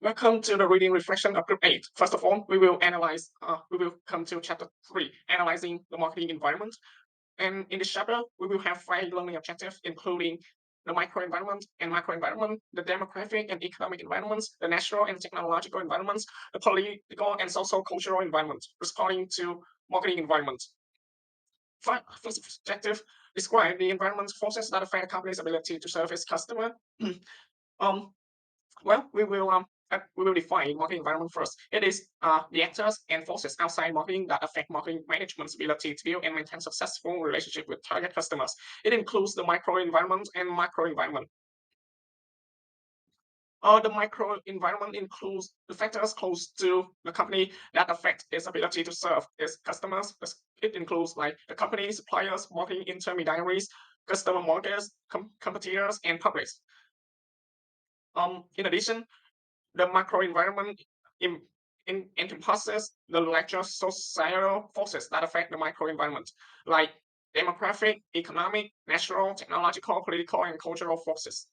Welcome to the reading reflection of Group 8. First of all, we will come to Chapter 3, Analyzing the Marketing Environment. And in this chapter, we will have 5 learning objectives, including the microenvironment and macroenvironment, the demographic and economic environments, the natural and technological environments, the political and social cultural environment, responding to marketing environment. First objective, describe the environment forces that affect a company's ability to serve its customer. Well, we will define marketing environment first. It is the actors and forces outside marketing that affect marketing management's ability to build and maintain successful relationship with target customers. It includes the micro environment and macro environment. The micro environment includes the factors close to the company that affect its ability to serve its customers. It includes like the company, suppliers, marketing intermediaries, customer markets, competitors, and publics. In addition, the macro environment encompasses the larger societal forces that affect the micro environment, like demographic, economic, natural, technological, political, and cultural forces.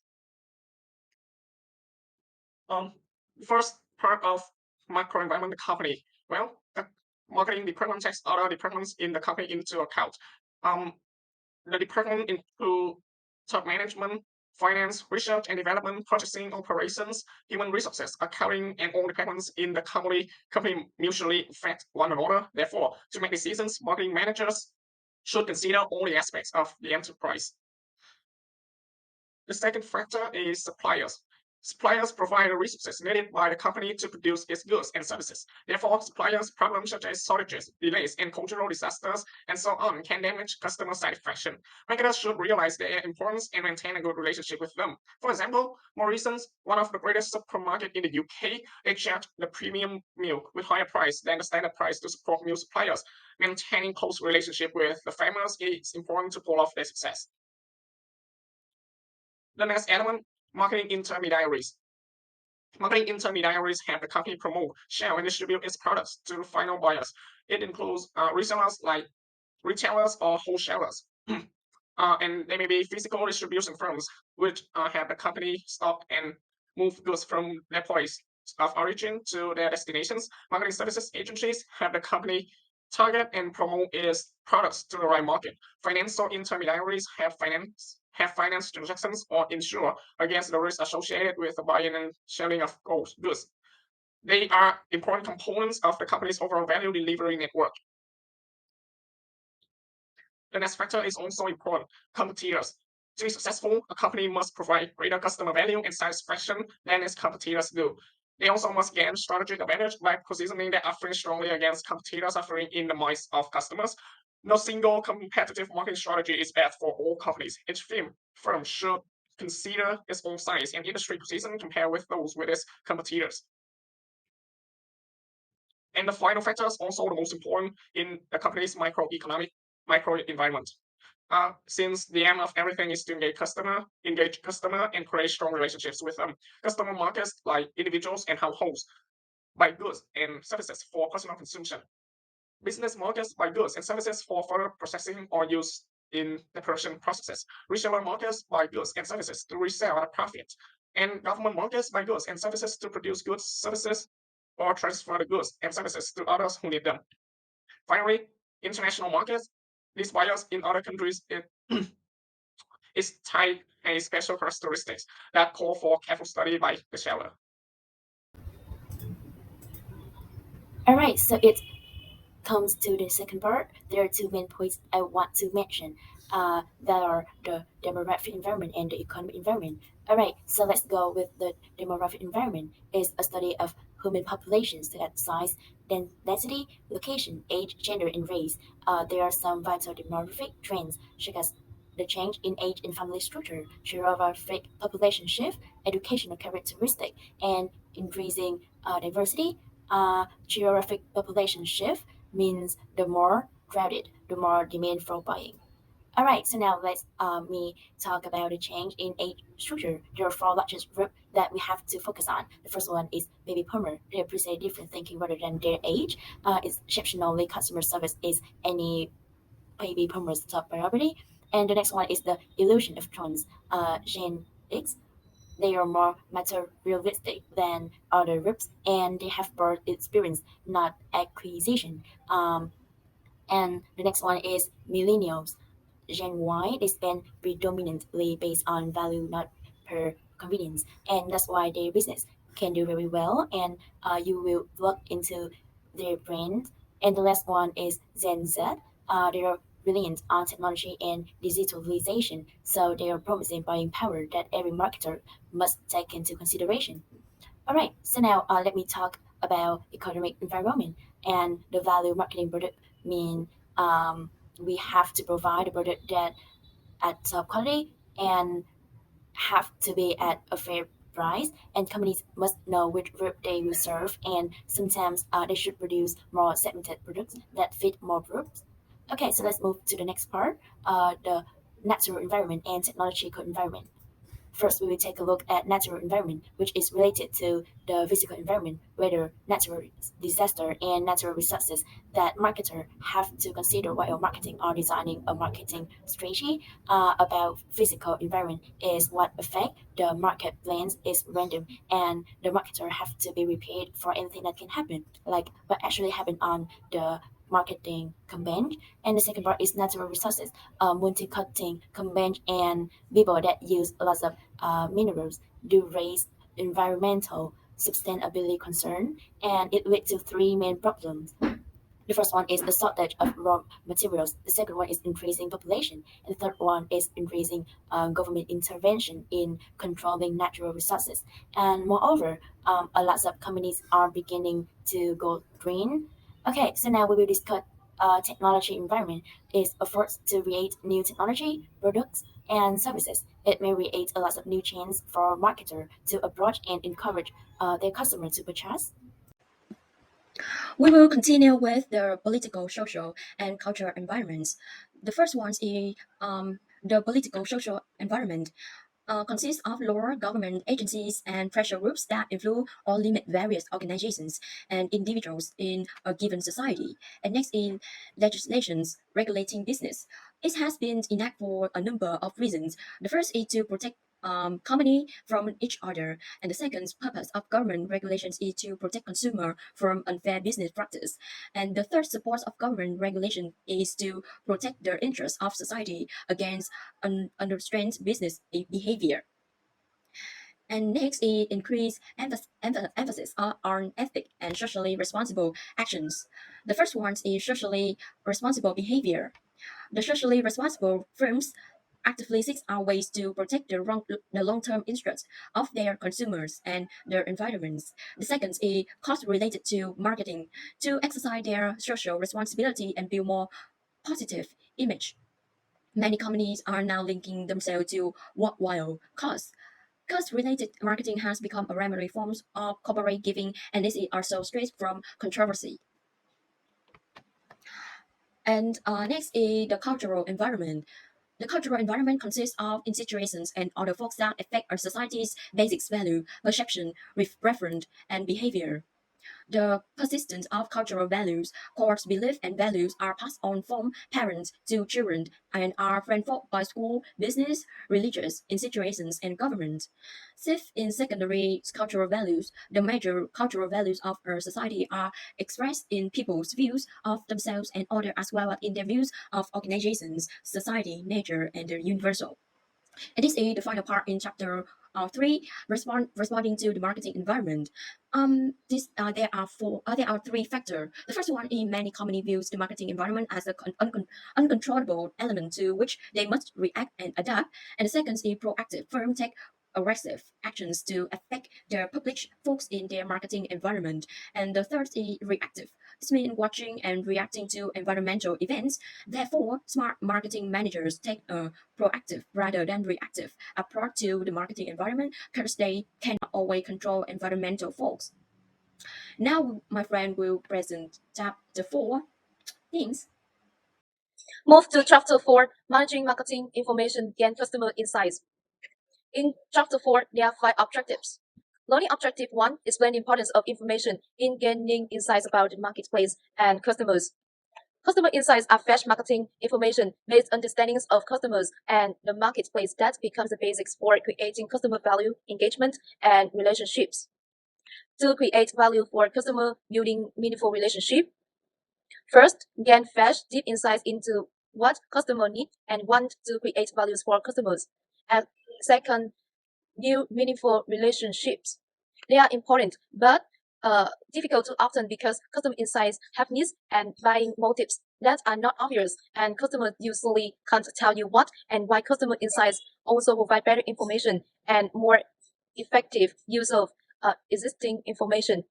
First part of macro environment, the company. Well, the marketing department takes other departments in the company into account. The department include top management, finance, research and development, purchasing, operations, human resources, accounting, and all departments in the company mutually affect one another. Therefore, to make decisions, marketing managers should consider all the aspects of the enterprise. The second factor is suppliers. Suppliers provide the resources needed by the company to produce its goods and services. Therefore, suppliers' problems such as shortages, delays, and cultural disasters, and so on can damage customer satisfaction. Marketers should realize their importance and maintain a good relationship with them. For example, Morrisons, one of the greatest supermarkets in the UK, they charge the premium milk with higher price than the standard price to support milk suppliers. Maintaining close relationship with the farmers is important to pull off their success. The next element, marketing intermediaries. Marketing intermediaries have the company promote, share, and distribute its products to final buyers. It includes resellers like retailers or wholesalers. And they may be physical distribution firms, which have the company stock and move goods from their place of origin to their destinations. Marketing services agencies have the company target and promote its products to the right market. Financial intermediaries have finance transactions or insure against the risk associated with the buying and selling of goods. They are important components of the company's overall value delivery network. The next factor is also important, competitors. To be successful, a company must provide greater customer value and satisfaction than its competitors do. They also must gain strategic advantage by positioning their offering strongly against competitors' offering in the minds of customers. No single competitive marketing strategy is bad for all companies. Each firm should consider its own size and industry position compared with those with its competitors. And the final factor is also the most important in the company's micro environment. Since the aim of everything is to engage customer, and create strong relationships with them. Customer markets like individuals and households buy goods and services for personal consumption. Business markets buy goods and services for further processing or use in the production processes. Reseller markets buy goods and services to resell at a profit. And government markets buy goods and services to produce goods, services, or transfer the goods and services to others who need them. Finally, international markets, these buyers in other countries is tied a special characteristics that call for careful study by the seller. All right, so it comes to the second part. There are two main points I want to mention. That are the demographic environment and the economic environment. All right, so let's go with the demographic environment. It's a study of human populations that size, density, location, age, gender, and race. There are some vital demographic trends, such as the change in age and family structure, geographic population shift, educational characteristic, and increasing diversity. Geographic population shift means the more crowded, the more demand for buying. All right, so now let's me talk about the change in age structure. There are four largest groups that we have to focus on. The first one is baby boomer. They appreciate different thinking rather than their age. Exceptionally, customer service is any baby boomer's top priority. And the next one is the illusion of trends. Gen X. They are more materialistic than other groups, and they have broad experience, not acquisition. And the next one is millennials. Gen Y, they spend predominantly based on value, not per convenience, and that's why their business can do very well, and you will plug into their brand. And the last one is Gen Z. They are brilliant on technology and digitalization, so they are promising buying power that every marketer must take into consideration. All right, so now let me talk about economic environment and the value marketing product mean we have to provide a product that at top quality and have to be at a fair price, and companies must know which group they will serve, and sometimes they should produce more segmented products that fit more groups. Okay, so let's move to the next part, the natural environment and technological environment. First, we will take a look at natural environment, which is related to the physical environment, weather, natural disaster, and natural resources that marketers have to consider while marketing or designing a marketing strategy. About physical environment is what affect the market plans is random, and the marketer have to be prepared for anything that can happen, like what actually happened on the marketing campaign. And the second part is natural resources, multi-cutting campaign and people that use lots of minerals do raise environmental sustainability concern, and it leads to three main problems. The first one is the shortage of raw materials. The second one is increasing population. And the third one is increasing government intervention in controlling natural resources. And moreover, a lot of companies are beginning to go green. Okay, so now we will discuss technology environment is efforts to create new technology, products, and services. It may create a lot of new chance for marketer to approach and encourage their customer to purchase. We will continue with the political, social, and cultural environments. The first one is the political, social environment. Consists of lower government agencies and pressure groups that influence or limit various organizations and individuals in a given society. And next is legislations regulating business. It has been enacted for a number of reasons. The first is to protect company from each other, and the second purpose of government regulations is to protect consumer from unfair business practice, and the third support of government regulation is to protect the interests of society against unrestrained business behavior. And next is increased emphasis on ethic and socially responsible actions. The first one is socially responsible behavior. The socially responsible firms actively seek out ways to protect the long-term interests of their consumers and their environments. The second is cost related to marketing to exercise their social responsibility and build more positive image. Many companies are now linking themselves to worthwhile costs. Cost-related marketing has become a primary form of corporate giving, and this is also straight from controversy. And next is the cultural environment. The cultural environment consists of institutions and other forces that affect our society's basic value, perception, preference, and behavior. The persistence of cultural values, core beliefs, and values are passed on from parents to children and are reinforced by school, business, religious institutions, and government. Fifth, in secondary cultural values, the major cultural values of our society are expressed in people's views of themselves and others, as well as in their views of organizations, society, nature, and the universal. And this is the final part in chapter 3, responding to the marketing environment. There are three factors. The first one is many company views the marketing environment as a uncontrollable element to which they must react and adapt. And the second is proactive. Firms take aggressive actions to affect their public folks in their marketing environment. And the third is reactive. This means watching and reacting to environmental events. Therefore, smart marketing managers take a proactive rather than reactive approach to the marketing environment because they cannot always control environmental forces. Now, my friend will present chapter 4. Thanks. Move to chapter 4, managing marketing information, gain customer insights. In chapter 4, there are 5 objectives. Learning objective 1, explain the importance of information in gaining insights about the marketplace and customers. Customer insights are fresh marketing information based understandings of customers and the marketplace that becomes the basics for creating customer value, engagement, and relationships. To create value for customer, building meaningful relationship. First, gain fresh, deep insights into what customer need and want to create values for customers. And second, build meaningful relationships. They are important, but difficult to obtain because customer insights have needs and buying motives that are not obvious, and customers usually can't tell you what and why. Customer insights also provide better information and more effective use of existing information.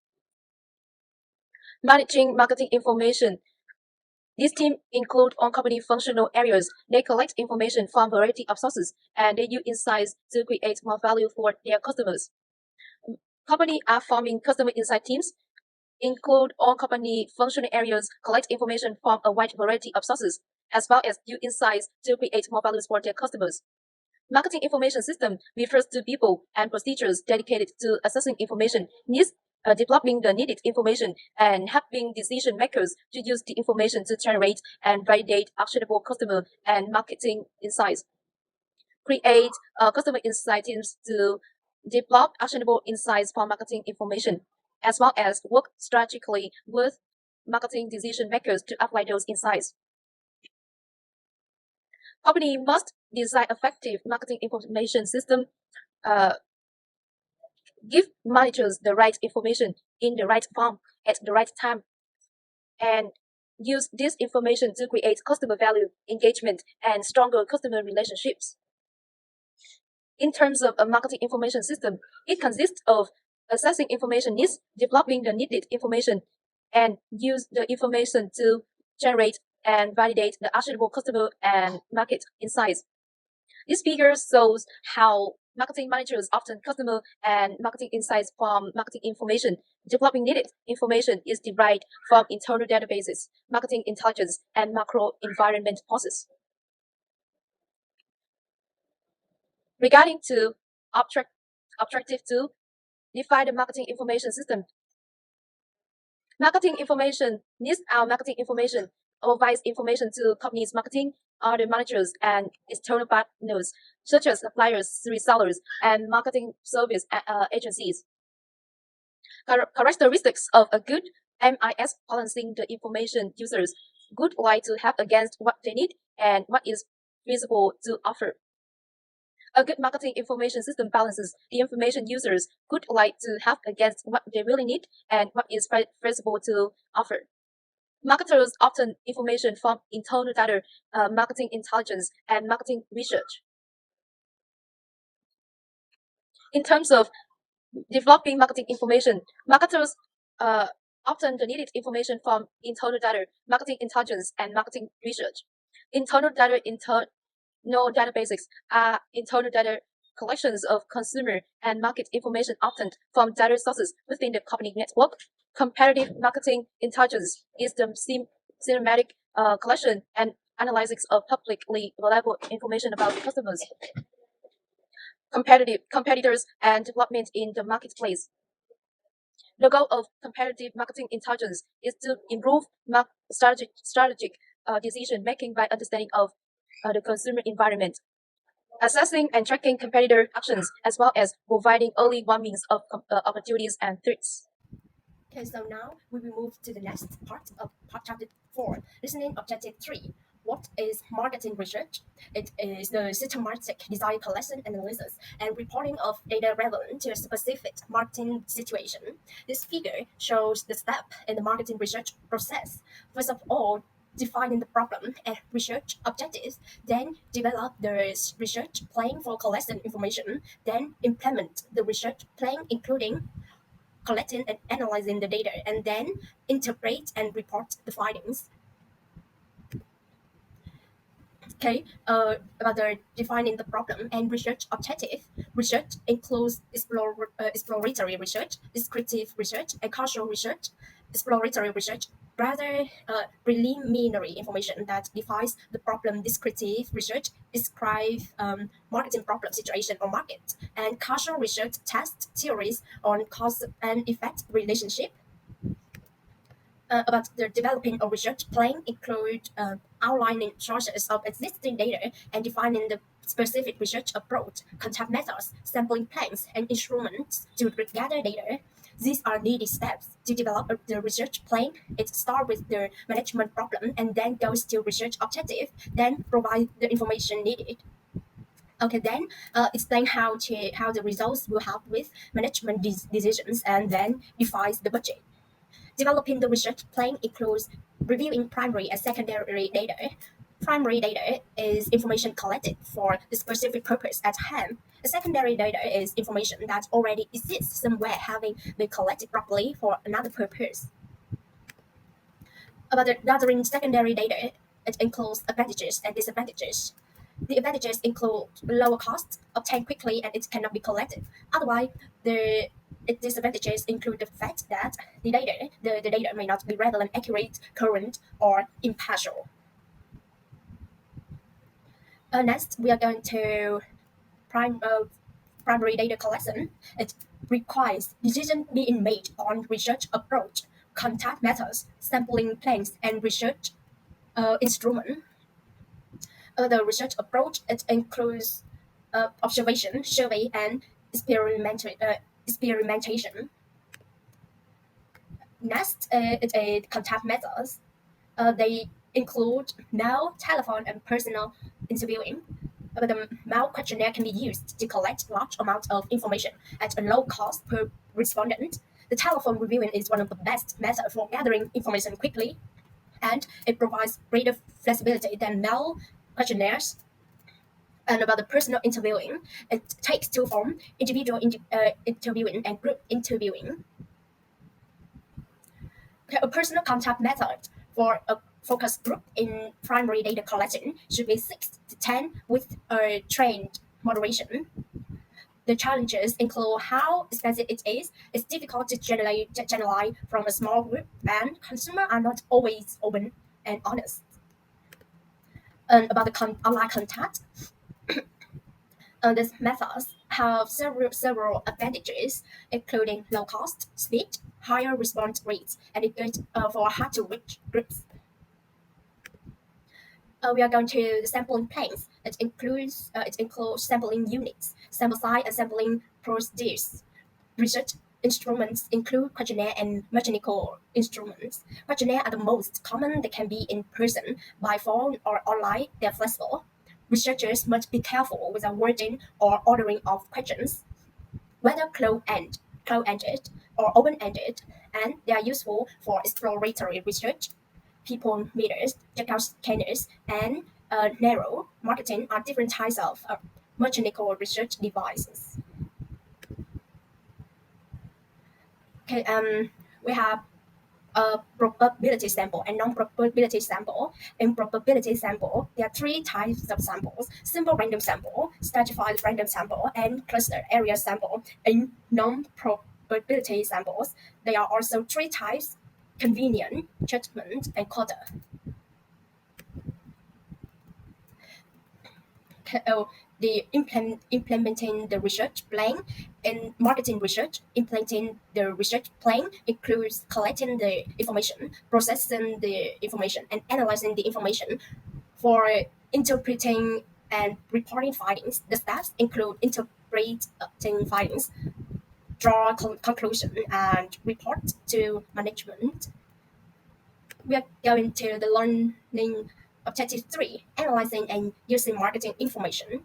Managing marketing information. This team include on-company functional areas. They collect information from a variety of sources, and they use insights to create more value for their customers. Companies are forming customer insight teams, include all company functional areas, collect information from a wide variety of sources, as well as use insights to create more values for their customers. Marketing information system refers to people and procedures dedicated to assessing information needs, developing the needed information, and helping decision makers to use the information to generate and validate actionable customer and marketing insights. Create customer insight teams to develop actionable insights for marketing information, as well as work strategically with marketing decision makers to apply those insights. Company must design effective marketing information system, give managers the right information in the right form at the right time, and use this information to create customer value, engagement, and stronger customer relationships. In terms of a marketing information system, it consists of assessing information needs, developing the needed information, and use the information to generate and validate the actionable customer and market insights. This figure shows how marketing managers obtain customer and marketing insights from marketing information. Developing needed information is derived from internal databases, marketing intelligence, and macro environment process. Regarding to objective 2, define the marketing information system. Marketing information needs our marketing information provides information to companies' marketing, other managers, and external partners, such as suppliers, resellers, and marketing service agencies. Characteristics of a good MIS balancing the information users would like to have against what they need and what is feasible to offer. A good marketing information system balances the information users would like to have against what they really need and what is feasible to offer. Marketers obtain information from internal data, marketing intelligence, and marketing research. In terms of developing marketing information, marketers obtain the needed information from internal data, marketing intelligence, and marketing research. Internal databases are internal data collections of consumer and market information obtained from data sources within the company network. Comparative marketing intelligence is the systematic collection and analysis of publicly available information about customers, competitors, and development in the marketplace. The goal of competitive marketing intelligence is to improve strategic decision making by understanding of the consumer environment, assessing and tracking competitor actions, as well as providing early warnings of opportunities and threats. Okay, so now we will move to the next part of part chapter 4, listening objective 3. What is marketing research? It is the systematic design, collection, analysis, and reporting of data relevant to a specific marketing situation. This figure shows the step in the marketing research process. First of all, defining the problem and research objectives, then develop the research plan for collecting information, then implement the research plan including collecting and analyzing the data, and then interpret and report the findings. Okay, about the defining the problem and research objective. Research includes exploratory research, descriptive research, and causal research. Exploratory research rather preliminary information that defines the problem. Descriptive research describe marketing problem, situation, or market. And causal research tests theories on cause and effect relationship. about the developing a research plan include outlining sources of existing data and defining the specific research approach, contact methods, sampling plans, and instruments to gather data. These are needed steps to develop the research plan. It starts with the management problem and then goes to research objective, then provide the information needed. Okay, then explain how the results will help with management decisions and then defines the budget. Developing the research plan includes reviewing primary and secondary data. Primary data is information collected for the specific purpose at hand. The secondary data is information that already exists somewhere having been collected properly for another purpose. About the gathering secondary data, it includes advantages and disadvantages. The advantages include lower costs, obtained quickly, and it cannot be collected. Otherwise, the disadvantages include the fact that the data may not be relevant, accurate, current, or impartial. Next, we are going to primary data collection. It requires decision being made on research approach, contact methods, sampling plans, and research instrument. The research approach it includes observation, survey, and experimentation. Next, it is contact methods. They include mail, telephone, and personal interviewing. The mail questionnaire can be used to collect large amounts of information at a low cost per respondent. The telephone reviewing is one of the best methods for gathering information quickly, and it provides greater flexibility than mail questionnaires. And about the personal interviewing, it takes two forms: individual interviewing and group interviewing. A personal contact method for a focus group in primary data collection should be 6 to 10 with a trained moderation. The challenges include how expensive it is. It's difficult to generalize from a small group, and consumers are not always open and honest. And about the online contact, these methods have several advantages, including low cost, speed, higher response rates, and it good for hard to reach groups. We are going to the sampling plans. It includes sampling units, sample size, and sampling procedures. Research instruments include questionnaire and mechanical instruments. Questionnaire are the most common. They can be in person, by phone, or online. They're flexible. Researchers must be careful with the wording or ordering of questions, whether closed-ended or open-ended, and they are useful for exploratory research. People meters, checkout scanners, and narrow marketing are different types of mechanical research devices. Okay, we have a probability sample and non-probability sample. In probability sample, there are three types of samples: simple random sample, stratified random sample, and cluster area sample. In non-probability samples, there are also three types: convenient, judgment, and quarter. The implementing the research plan. In marketing research, implementing the research plan includes collecting the information, processing the information, and analyzing the information. For interpreting and reporting findings, the steps include interpreting findings, draw conclusion, and report to management. We are going to the learning objective 3, analyzing and using marketing information.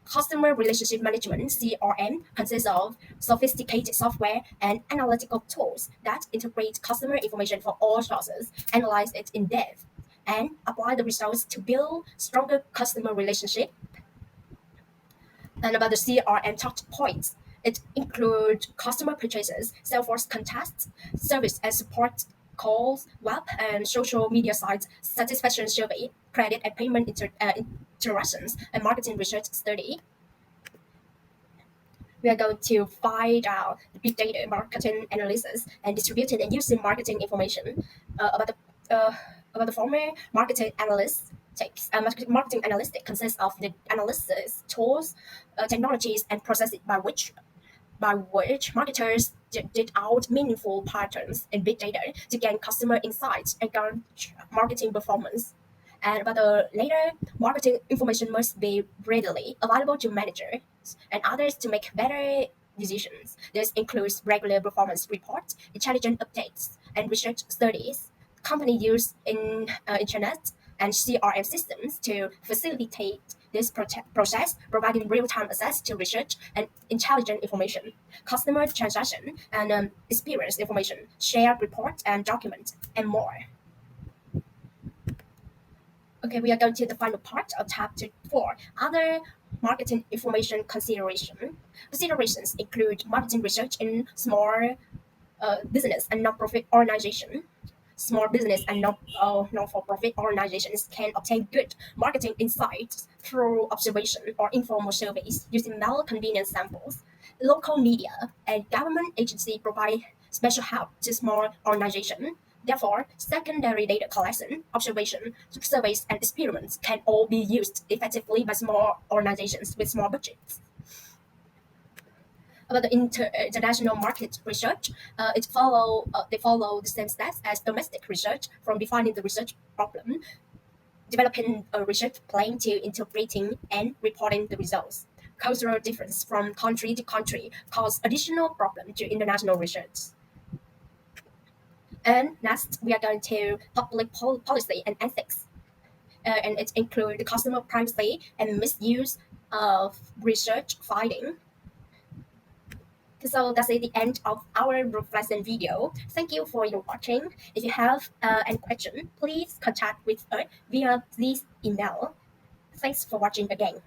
Customer relationship management (CRM) consists of sophisticated software and analytical tools that integrate customer information from all sources, analyze it in depth, and apply the results to build stronger customer relationship. And about the CRM touch points, it includes customer purchases, Salesforce contacts, service and support calls, web and social media sites, satisfaction survey, credit and payment interactions, and marketing research study. We are going to find out the big data marketing analysis and distributing and using marketing information. About the former marketing analyst marketing analytic consists of the analysis tools, technologies, and processes by which by which marketers did out meaningful patterns in big data to gain customer insights and gauge marketing performance. But later, marketing information must be readily available to managers and others to make better decisions. This includes regular performance reports, intelligent updates, and research studies. Companies use internet and CRM systems to facilitate this process, providing real-time access to research and intelligent information, customer transaction and experience information, shared reports and documents, and more. Okay, we are going to the final part of chapter 4. Other marketing information considerations include marketing research in small business and non-profit organization. Small business and non-for-profit organizations can obtain good marketing insights through observation or informal surveys using mal-convenient samples. Local media and government agencies provide special help to small organizations. Therefore, secondary data collection, observation, surveys, and experiments can all be used effectively by small organizations with small budgets. About the international market research, they follow the same steps as domestic research, from defining the research problem, developing a research plan to interpreting and reporting the results. Cultural difference from country to country cause additional problem to international research. And next, we are going to public policy and ethics. And it includes customer privacy and misuse of research finding. So that's the end of our reflection video. Thank you for your watching. If you have any question, please contact with us via this email. Thanks for watching again.